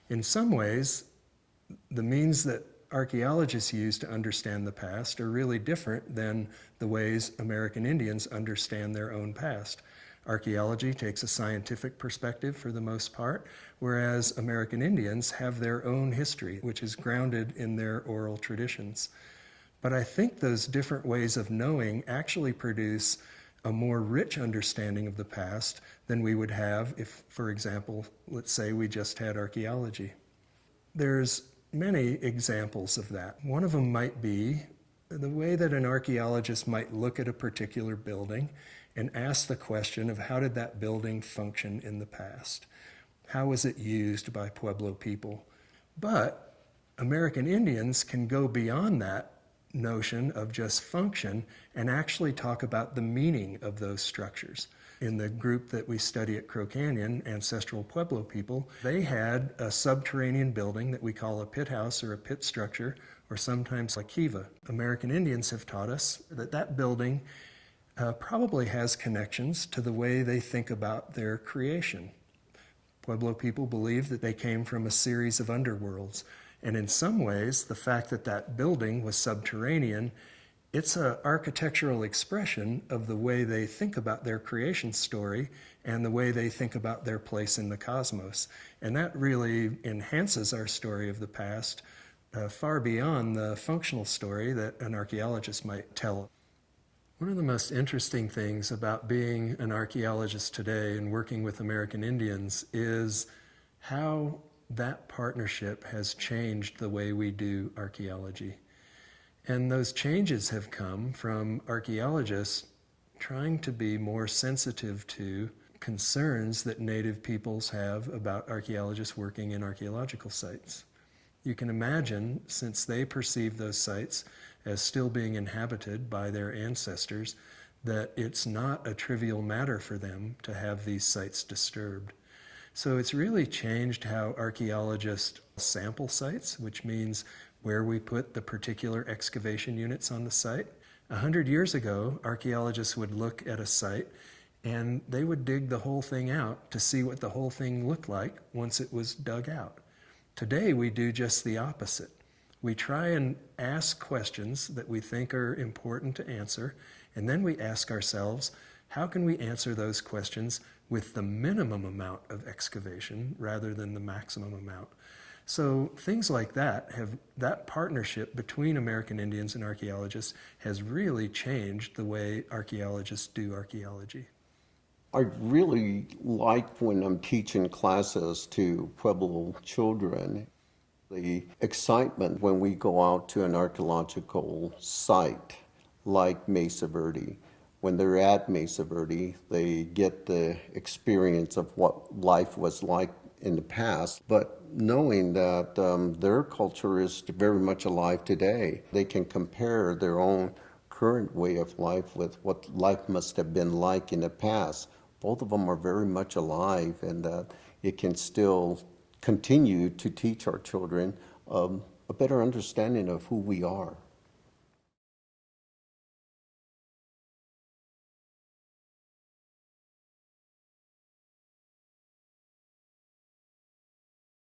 In some ways, the means that archaeologists use to understand the past are really different than the ways American Indians understand their own past. Archaeology takes a scientific perspective for the most part, whereas American Indians have their own history, which is grounded in their oral traditions. But I think those different ways of knowing actually produce a more rich understanding of the past than we would have if, for example, let's say we just had archaeology. There's many examples of that. One of them might be the way that an archaeologist might look at a particular building and ask the question of how did that building function in the past? How was it used by Pueblo people? But American Indians can go beyond that notion of just function and actually talk about the meaning of those structures. In the group that we study at Crow Canyon, Ancestral Pueblo people, they had a subterranean building that we call a pit house or a pit structure, or sometimes a kiva. American Indians have taught us that that building probably has connections to the way they think about their creation. Pueblo people believe that they came from a series of underworlds. And in some ways, the fact that that building was subterranean, it's an architectural expression of the way they think about their creation story and the way they think about their place in the cosmos. And that really enhances our story of the past far beyond the functional story that an archaeologist might tell. One of the most interesting things about being an archaeologist today and working with American Indians is how that partnership has changed the way we do archaeology. And those changes have come from archaeologists trying to be more sensitive to concerns that Native peoples have about archaeologists working in archaeological sites. You can imagine, since they perceive those sites as still being inhabited by their ancestors, that it's not a trivial matter for them to have these sites disturbed. So it's really changed how archaeologists sample sites, which means where we put the particular excavation units on the site. 100 years ago, archaeologists would look at a site and they would dig the whole thing out to see what the whole thing looked like once it was dug out. Today, we do just the opposite. We try and ask questions that we think are important to answer, and then we ask ourselves, how can we answer those questions with the minimum amount of excavation rather than the maximum amount? So things like that partnership between American Indians and archaeologists has really changed the way archaeologists do archaeology. I really like when I'm teaching classes to Pueblo children, the excitement when we go out to an archaeological site like Mesa Verde. When they're at Mesa Verde, they get the experience of what life was like in the past, but knowing that their culture is very much alive today, they can compare their own current way of life with what life must have been like in the past. Both of them are very much alive, and it can still continue to teach our children a better understanding of who we are.